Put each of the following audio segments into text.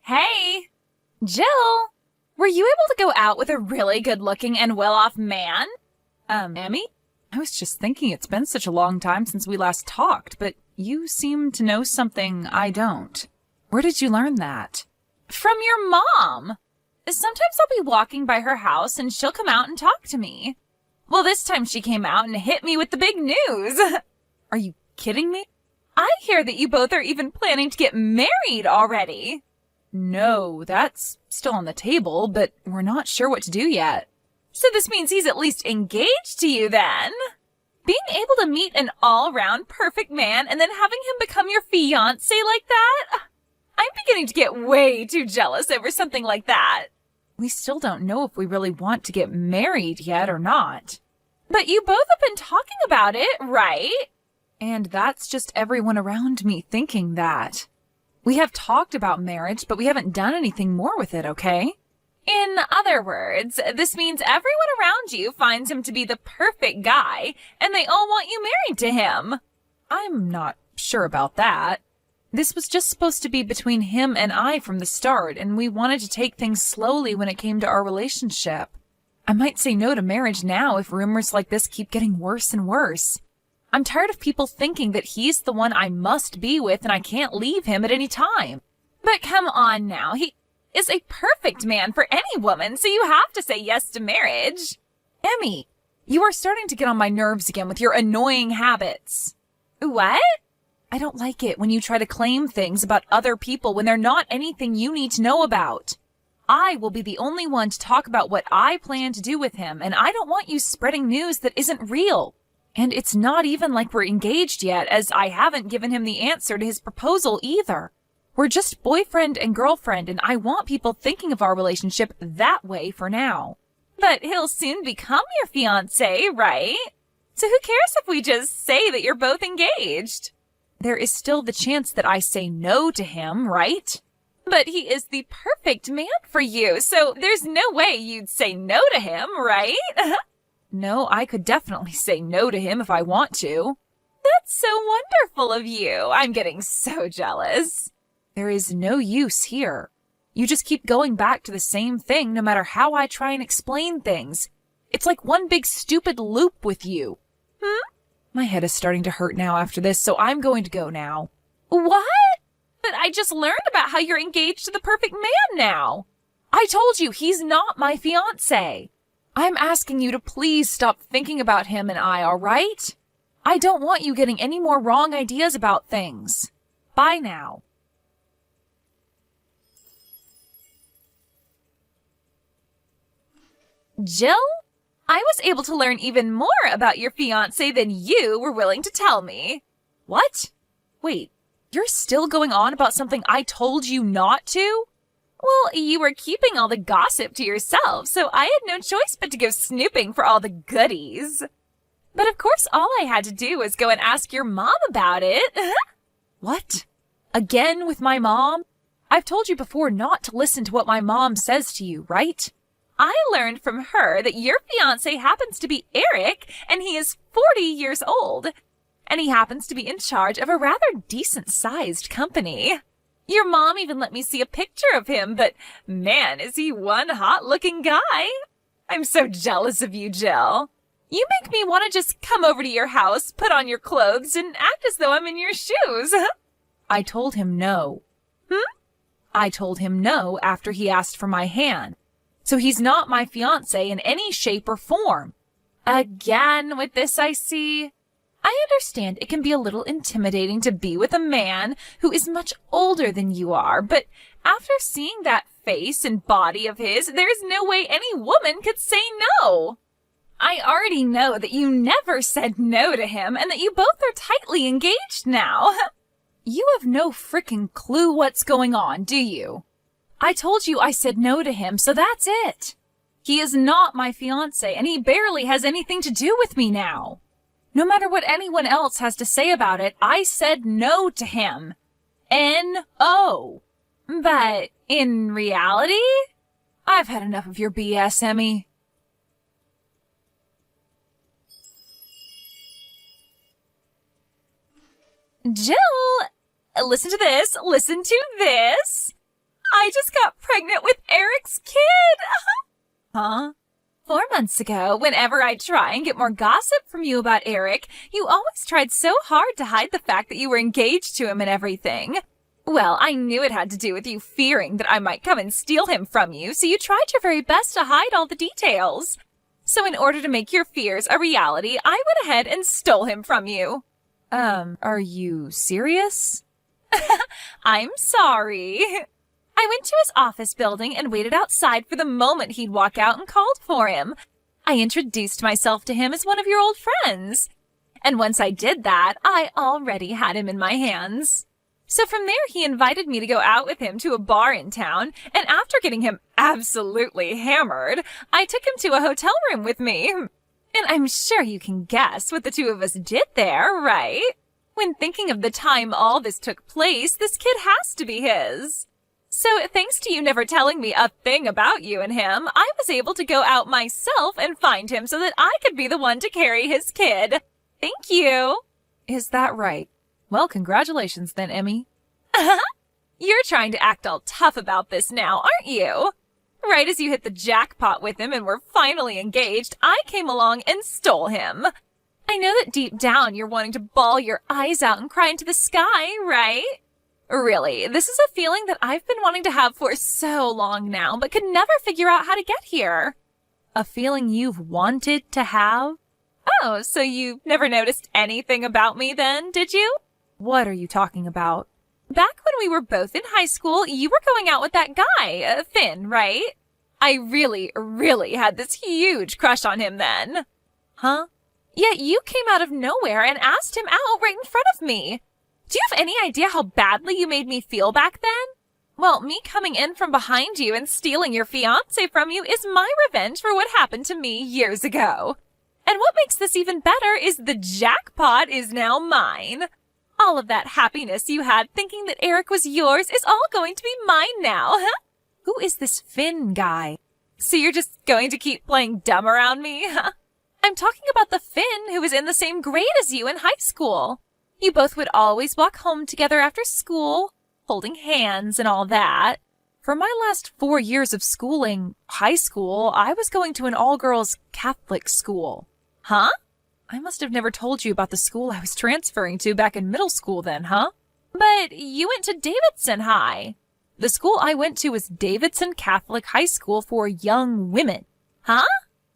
Hey, Jill, were you able to go out with a really good-looking and well-off man? Emmy? I was just thinking it's been such a long time since we last talked, but you seem to know something I don't. Where did you learn that? From your mom. Sometimes I'll be walking by her house and she'll come out and talk to me. Well, this time she came out and hit me with the big news. Are you kidding me? I hear that you both are even planning to get married already. No, that's still on the table, but we're not sure what to do yet. So this means he's at least engaged to you then? Being able to meet an all-around perfect man and then having him become your fiancé like that? I'm beginning to get way too jealous over something like that. We still don't know if we really want to get married yet or not. But you both have been talking about it, right? And that's just everyone around me thinking that. We have talked about marriage, but we haven't done anything more with it, okay? In other words, this means everyone around you finds him to be the perfect guy, and they all want you married to him. I'm not sure about that. This was just supposed to be between him and I from the start, and we wanted to take things slowly when it came to our relationship. I might say no to marriage now if rumors like this keep getting worse and worse. I'm tired of people thinking that he's the one I must be with and I can't leave him at any time. But come on now, he is a perfect man for any woman, so you have to say yes to marriage. Emmy, you are starting to get on my nerves again with your annoying habits. What? I don't like it when you try to claim things about other people when they're not anything you need to know about. I will be the only one to talk about what I plan to do with him, and I don't want you spreading news that isn't real. And it's not even like we're engaged yet, as I haven't given him the answer to his proposal either. We're just boyfriend and girlfriend, and I want people thinking of our relationship that way for now. But he'll soon become your fiancé, right? So who cares if we just say that you're both engaged? There is still the chance that I say no to him, right? But he is the perfect man for you, so there's no way you'd say no to him, right? No, I could definitely say no to him if I want to. That's so wonderful of you. I'm getting so jealous. There is no use here. You just keep going back to the same thing no matter how I try and explain things. It's like one big stupid loop with you. My head is starting to hurt now after this, so I'm going to go now. What? But I just learned about how you're engaged to the perfect man now. I told you he's not my fiancé. I'm asking you to please stop thinking about him and I, all right? I don't want you getting any more wrong ideas about things. Bye now. Jill, I was able to learn even more about your fiancé than you were willing to tell me. What? Wait, you're still going on about something I told you not to? Well, you were keeping all the gossip to yourself, so I had no choice but to go snooping for all the goodies. But of course, all I had to do was go and ask your mom about it. What? Again with my mom? I've told you before not to listen to what my mom says to you, right? I learned from her that your fiancé happens to be Eric, and he is 40 years old. And he happens to be in charge of a rather decent-sized company. Your mom even let me see a picture of him, but man, is he one hot-looking guy. I'm so jealous of you, Jill. You make me want to just come over to your house, put on your clothes, and act as though I'm in your shoes. I told him no. I told him no after he asked for my hand. So he's not my fiancé in any shape or form. Again with this, I see. I understand it can be a little intimidating to be with a man who is much older than you are, but after seeing that face and body of his, there's no way any woman could say no. I already know that you never said no to him and that you both are tightly engaged now. You have no frickin' clue what's going on, do you? I told you I said no to him, so that's it. He is not my fiancé, and he barely has anything to do with me now. No matter what anyone else has to say about it, I said no to him. N-O. But in reality, I've had enough of your BS, Emmy. Jill, listen to this. I pregnant with Eric's kid! Huh? 4 months ago, whenever I'd try and get more gossip from you about Eric, you always tried so hard to hide the fact that you were engaged to him and everything. Well, I knew it had to do with you fearing that I might come and steal him from you, so you tried your very best to hide all the details. So in order to make your fears a reality, I went ahead and stole him from you. Are you serious? I'm sorry. I went to his office building and waited outside for the moment he'd walk out and called for him. I introduced myself to him as one of your old friends. And once I did that, I already had him in my hands. So from there, he invited me to go out with him to a bar in town, and after getting him absolutely hammered, I took him to a hotel room with me. And I'm sure you can guess what the two of us did there, right? When thinking of the time all this took place, this kid has to be his. So thanks to you never telling me a thing about you and him, I was able to go out myself and find him so that I could be the one to carry his kid. Thank you. Is that right? Well, congratulations then, Emmy. You're trying to act all tough about this now, aren't you? Right as you hit the jackpot with him and were finally engaged, I came along and stole him. I know that deep down you're wanting to bawl your eyes out and cry into the sky, right? Really, this is a feeling that I've been wanting to have for so long now, but could never figure out how to get here. A feeling you've wanted to have? Oh, so you never noticed anything about me then, did you? What are you talking about? Back when we were both in high school, you were going out with that guy, Finn, right? I really had this huge crush on him then. Huh? Yet you came out of nowhere and asked him out right in front of me. Do you have any idea how badly you made me feel back then? Well, me coming in from behind you and stealing your fiancé from you is my revenge for what happened to me years ago. And what makes this even better is the jackpot is now mine. All of that happiness you had thinking that Eric was yours is all going to be mine now, huh? Who is this Finn guy? So you're just going to keep playing dumb around me, huh? I'm talking about the Finn who was in the same grade as you in high school. You both would always walk home together after school, holding hands and all that. For my last 4 years of schooling, high school, I was going to an all-girls Catholic school. Huh? I must have never told you about the school I was transferring to back in middle school then, huh? But you went to Davidson High. The school I went to was Davidson Catholic High School for young women. Huh?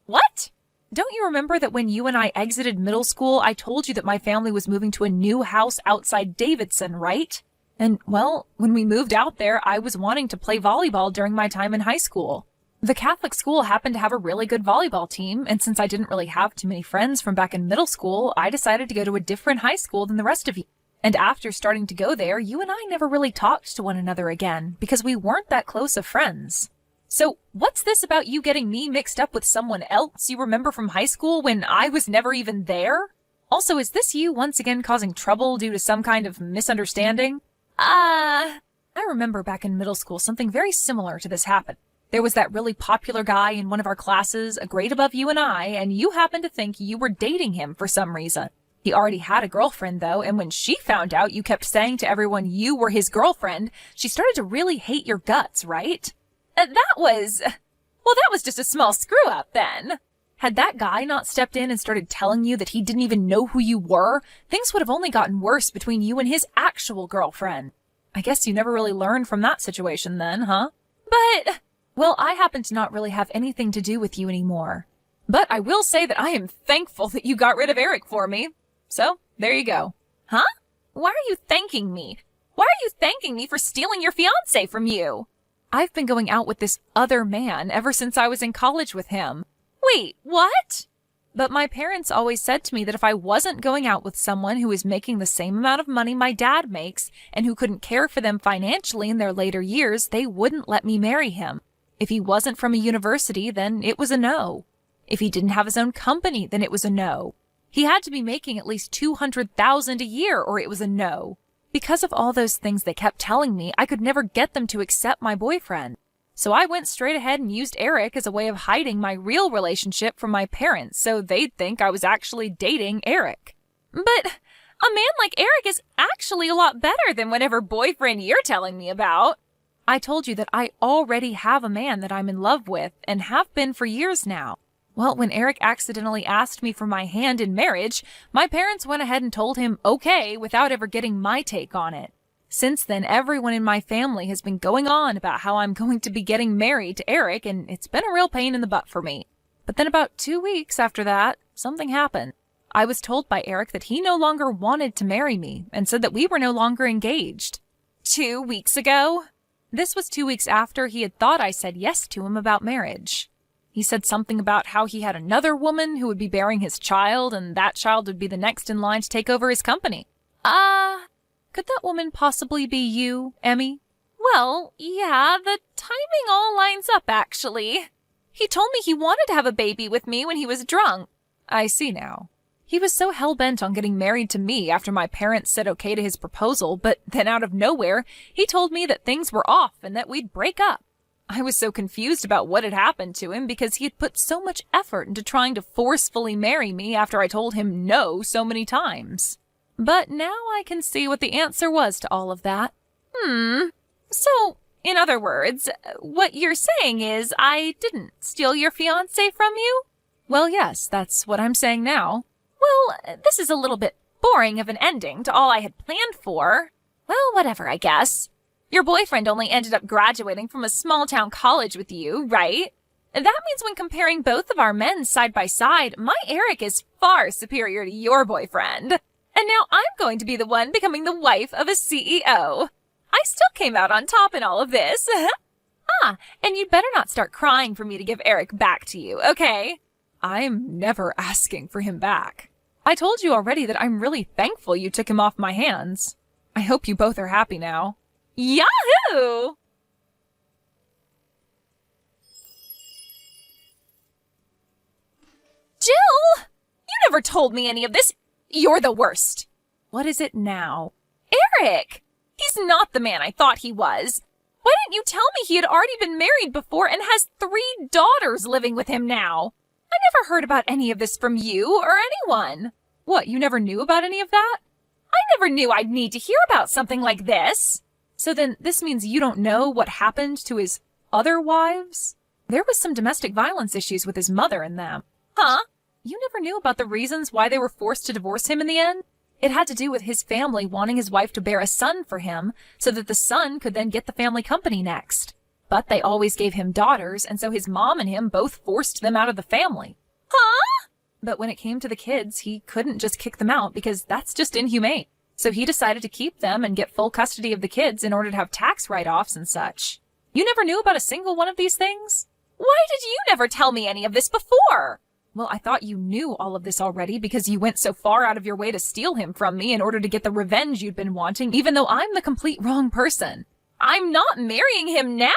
What? Don't you remember that when you and I exited middle school, I told you that my family was moving to a new house outside Davidson, right? And, well, when we moved out there, I was wanting to play volleyball during my time in high school. The Catholic school happened to have a really good volleyball team, and since I didn't really have too many friends from back in middle school, I decided to go to a different high school than the rest of you. And after starting to go there, you and I never really talked to one another again, because we weren't that close of friends. So what's this about you getting me mixed up with someone else you remember from high school when I was never even there? Also, is this you once again causing trouble due to some kind of misunderstanding? I remember back in middle school something very similar to this happened. There was that really popular guy in one of our classes, a grade above you and you happened to think you were dating him for some reason. He already had a girlfriend, though, and when she found out you kept saying to everyone you were his girlfriend, she started to really hate your guts, right? That was just a small screw-up, then. Had that guy not stepped in and started telling you that he didn't even know who you were, things would have only gotten worse between you and his actual girlfriend. I guess you never really learned from that situation then, huh? But... Well, I happen to not really have anything to do with you anymore. But I will say that I am thankful that you got rid of Eric for me. So, there you go. Huh? Why are you thanking me? Why are you thanking me for stealing your fiancé from you? I've been going out with this other man ever since I was in college with him. Wait, what? But my parents always said to me that if I wasn't going out with someone who was making the same amount of money my dad makes and who couldn't care for them financially in their later years, they wouldn't let me marry him. If he wasn't from a university, then it was a no. If he didn't have his own company, then it was a no. He had to be making at least $200,000 a year or it was a no. Because of all those things they kept telling me, I could never get them to accept my boyfriend. So I went straight ahead and used Eric as a way of hiding my real relationship from my parents so they'd think I was actually dating Eric. But a man like Eric is actually a lot better than whatever boyfriend you're telling me about. I told you that I already have a man that I'm in love with and have been for years now. Well, when Eric accidentally asked me for my hand in marriage, my parents went ahead and told him okay without ever getting my take on it. Since then, everyone in my family has been going on about how I'm going to be getting married to Eric, and it's been a real pain in the butt for me. But then about 2 weeks after that, something happened. I was told by Eric that he no longer wanted to marry me and said that we were no longer engaged. 2 weeks ago? This was 2 weeks after he had thought I said yes to him about marriage. He said something about how he had another woman who would be bearing his child, and that child would be the next in line to take over his company. Could that woman possibly be you, Emmy? Well, yeah, the timing all lines up, actually. He told me he wanted to have a baby with me when he was drunk. I see now. He was so hell-bent on getting married to me after my parents said okay to his proposal, but then out of nowhere, he told me that things were off and that we'd break up. I was so confused about what had happened to him because he had put so much effort into trying to forcefully marry me after I told him no so many times. But now I can see what the answer was to all of that. So, in other words, what you're saying is I didn't steal your fiancé from you? Well, yes, that's what I'm saying now. Well, this is a little bit boring of an ending to all I had planned for. Well, whatever, I guess. Your boyfriend only ended up graduating from a small-town college with you, right? That means when comparing both of our men side by side, my Eric is far superior to your boyfriend. And now I'm going to be the one becoming the wife of a CEO. I still came out on top in all of this. And you'd better not start crying for me to give Eric back to you, okay? I'm never asking for him back. I told you already that I'm really thankful you took him off my hands. I hope you both are happy now. Yahoo! Jill! You never told me any of this. You're the worst. What is it now? Eric! He's not the man I thought he was. Why didn't you tell me he had already been married before and has 3 daughters living with him now? I never heard about any of this from you or anyone. What, you never knew about any of that? I never knew I'd need to hear about something like this. So then this means you don't know what happened to his other wives? There was some domestic violence issues with his mother and them. Huh? You never knew about the reasons why they were forced to divorce him in the end? It had to do with his family wanting his wife to bear a son for him so that the son could then get the family company next. But they always gave him daughters, and so his mom and him both forced them out of the family. Huh? But when it came to the kids, he couldn't just kick them out because that's just inhumane. So he decided to keep them and get full custody of the kids in order to have tax write-offs and such. You never knew about a single one of these things? Why did you never tell me any of this before? Well, I thought you knew all of this already because you went so far out of your way to steal him from me in order to get the revenge you'd been wanting, even though I'm the complete wrong person. I'm not marrying him now.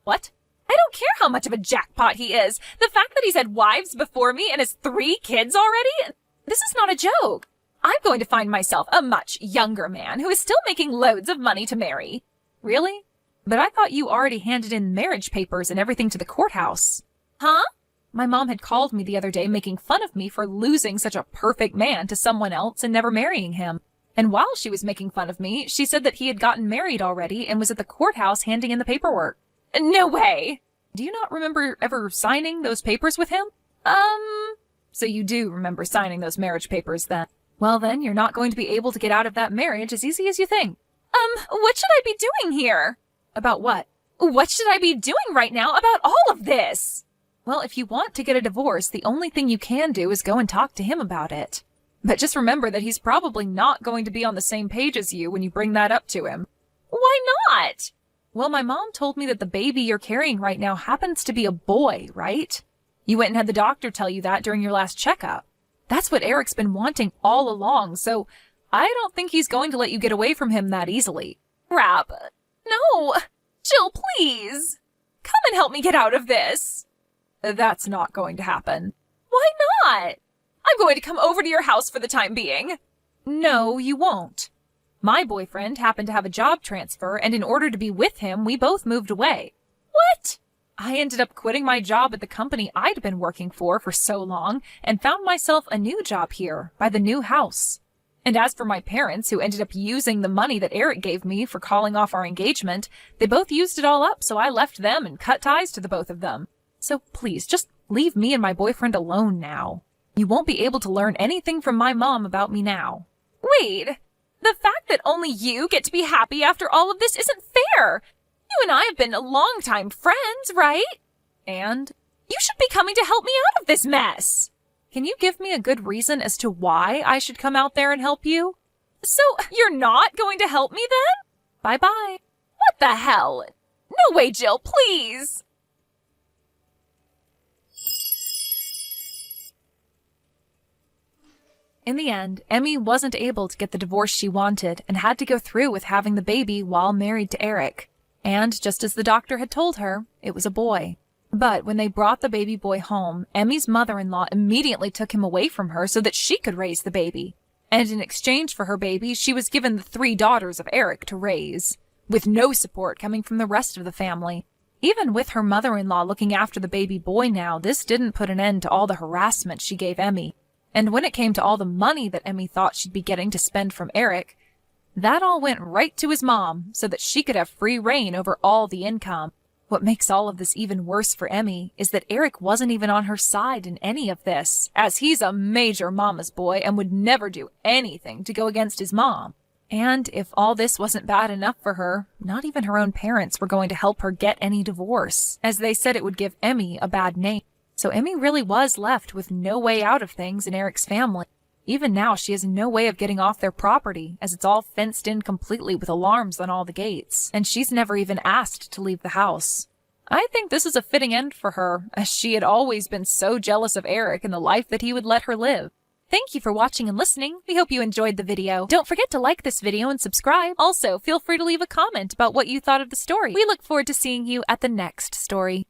What? I don't care how much of a jackpot he is. The fact that he's had wives before me and has 3 kids already? This is not a joke. I'm going to find myself a much younger man who is still making loads of money to marry. Really? But I thought you already handed in marriage papers and everything to the courthouse. Huh? My mom had called me the other day making fun of me for losing such a perfect man to someone else and never marrying him. And while she was making fun of me, she said that he had gotten married already and was at the courthouse handing in the paperwork. No way! Do you not remember ever signing those papers with him? So you do remember signing those marriage papers then. Well then, you're not going to be able to get out of that marriage as easy as you think. What should I be doing here? About what? What should I be doing right now about all of this? Well, if you want to get a divorce, the only thing you can do is go and talk to him about it. But just remember that he's probably not going to be on the same page as you when you bring that up to him. Why not? Well, my mom told me that the baby you're carrying right now happens to be a boy, right? You went and had the doctor tell you that during your last checkup. That's what Eric's been wanting all along, so I don't think he's going to let you get away from him that easily. Crap. No. Jill, please. Come and help me get out of this. That's not going to happen. Why not? I'm going to come over to your house for the time being. No, you won't. My boyfriend happened to have a job transfer, and in order to be with him, we both moved away. What? I ended up quitting my job at the company I'd been working for so long and found myself a new job here by the new house. And as for my parents, who ended up using the money that Eric gave me for calling off our engagement, they both used it all up, so I left them and cut ties to the both of them. So please, just leave me and my boyfriend alone now. You won't be able to learn anything from my mom about me now. Wait, the fact that only you get to be happy after all of this isn't fair. You and I have been longtime friends, right? And you should be coming to help me out of this mess. Can you give me a good reason as to why I should come out there and help you? So you're not going to help me then? Bye-bye. What the hell? No way, Jill, please. In the end, Emmy wasn't able to get the divorce she wanted and had to go through with having the baby while married to Eric. And just as the doctor had told her, it was a boy. But when they brought the baby boy home, Emmy's mother-in-law immediately took him away from her so that she could raise the baby. And in exchange for her baby, she was given the 3 daughters of Eric to raise, with no support coming from the rest of the family. Even with her mother-in-law looking after the baby boy now, this didn't put an end to all the harassment she gave Emmy. And when it came to all the money that Emmy thought she'd be getting to spend from Eric, that all went right to his mom so that she could have free reign over all the income. What makes all of this even worse for Emmy is that Eric wasn't even on her side in any of this, as he's a major mama's boy and would never do anything to go against his mom. And if all this wasn't bad enough for her, not even her own parents were going to help her get any divorce, as they said it would give Emmy a bad name. So Emmy really was left with no way out of things in Eric's family. Even now, she has no way of getting off their property, as it's all fenced in completely with alarms on all the gates, and she's never even asked to leave the house. I think this is a fitting end for her, as she had always been so jealous of Eric and the life that he would let her live. Thank you for watching and listening. We hope you enjoyed the video. Don't forget to like this video and subscribe. Also, feel free to leave a comment about what you thought of the story. We look forward to seeing you at the next story.